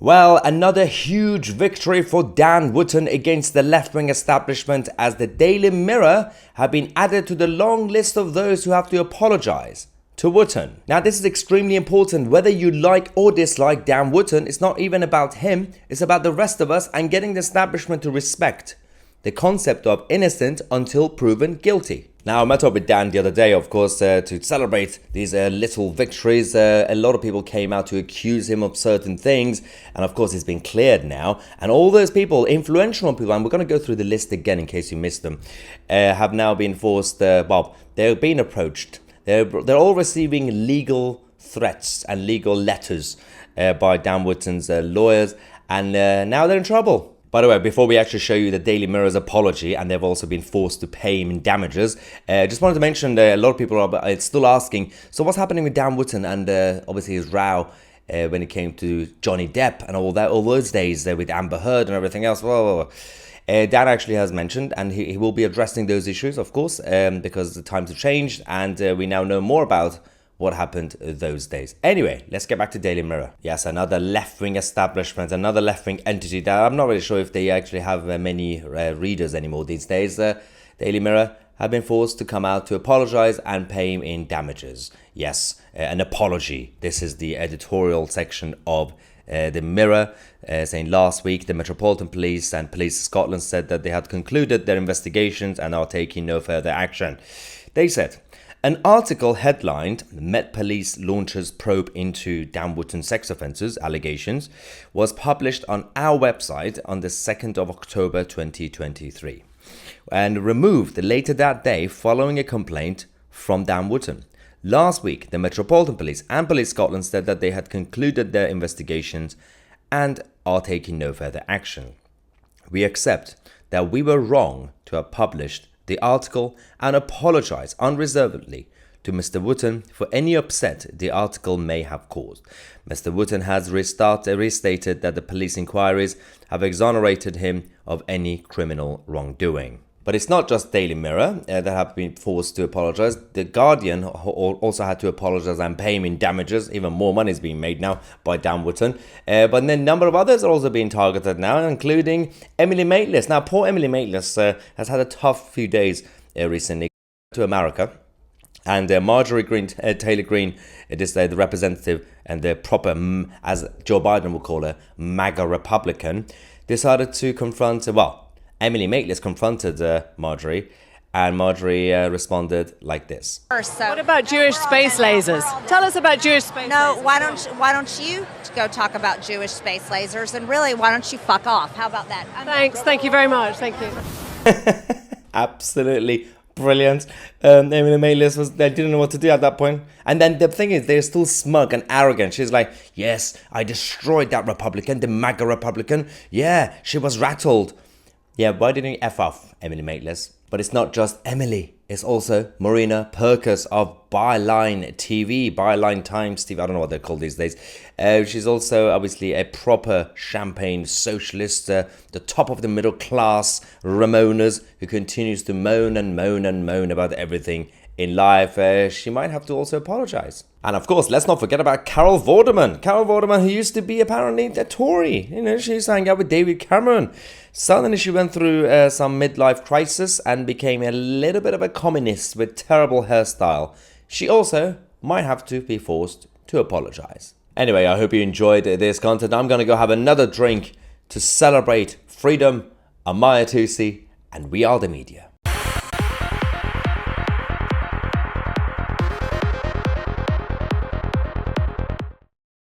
Well, another huge victory for Dan Wootton against the left-wing establishment, as the Daily Mirror have been added to the long list of those who have to apologise to Wootton. Now, this is extremely important. Whether you like or dislike Dan Wootton, it's not even about him, it's about the rest of us and getting the establishment to respect the concept of innocent until proven guilty. Now, I met up with Dan the other day, of course, to celebrate these little victories. A lot of people came out to accuse him of certain things, and of course, it's been cleared now. And all those people, influential people, and we're going to go through the list again in case you missed them, have now been forced, well, they're being approached. They're all receiving legal threats and legal letters by Dan Wootton's lawyers, and now they're in trouble. By the way, before we actually show you the Daily Mirror's apology, and they've also been forced to pay him in damages, just wanted to mention a lot of people are still asking, so what's happening with Dan Wootton and obviously his row when it came to Johnny Depp and all those days with Amber Heard and everything else? Well, Dan actually has mentioned, and he will be addressing those issues, of course, because the times have changed, and we now know more about what happened those days. Anyway, let's get back to Daily Mirror. Yes, another left-wing establishment, another left-wing entity that I'm not really sure if they actually have many readers anymore these days. Daily Mirror have been forced to come out to apologize and pay him in damages. Yes, an apology. This is the editorial section of the Mirror, saying last week the Metropolitan Police and Police Scotland said that they had concluded their investigations and are taking no further action. They said, an article headlined Met Police launches probe into Dan Wootton's sex offences allegations was published on our website on the 2nd of October 2023 and removed later that day following a complaint from Dan Wootton. Last week, the Metropolitan Police and Police Scotland said that they had concluded their investigations and are taking no further action. We accept that we were wrong to have published the article and apologise unreservedly to Mr. Wootton for any upset the article may have caused. Mr. Wootton has restated that the police inquiries have exonerated him of any criminal wrongdoing. But it's not just Daily Mirror that have been forced to apologise. The Guardian also had to apologise and pay him in damages. Even more money is being made now by Dan Wootton. But then a number of others are also being targeted now, including Emily Maitlis. Now, poor Emily Maitlis has had a tough few days recently to America. And Marjorie Taylor Greene, the representative and the proper, as Joe Biden would call her, MAGA Republican, decided to confront, Emily Maitlis confronted Marjorie, and Marjorie responded like this. What about Jewish space lasers? Tell us about Jewish space lasers. No, why don't you go talk about Jewish space lasers, and really, why don't you fuck off? How about that? Thanks. Thank you very much. Thank you. Absolutely brilliant. Emily Maitlis they didn't know what to do at that point. And then the thing is, they're still smug and arrogant. She's like, yes, I destroyed that Republican, the MAGA Republican. Yeah, she was rattled. Yeah, why didn't you F off, Emily Maitlis? But it's not just Emily. It's also Marina Purkis of Byline TV, Byline Times TV. I don't know what they're called these days. She's also obviously a proper champagne socialist, the top of the middle class Ramonas who continues to moan and moan and moan about everything in life. She might have to also apologise. And of course, let's not forget about Carol Vorderman. Carol Vorderman, who used to be apparently a Tory. You know, she used to hang out with David Cameron. Suddenly she went through some midlife crisis and became a little bit of a communist with terrible hairstyle. She also might have to be forced to apologise. Anyway, I hope you enjoyed this content. I'm going to go have another drink to celebrate freedom. I'm Tousi, and we are the media.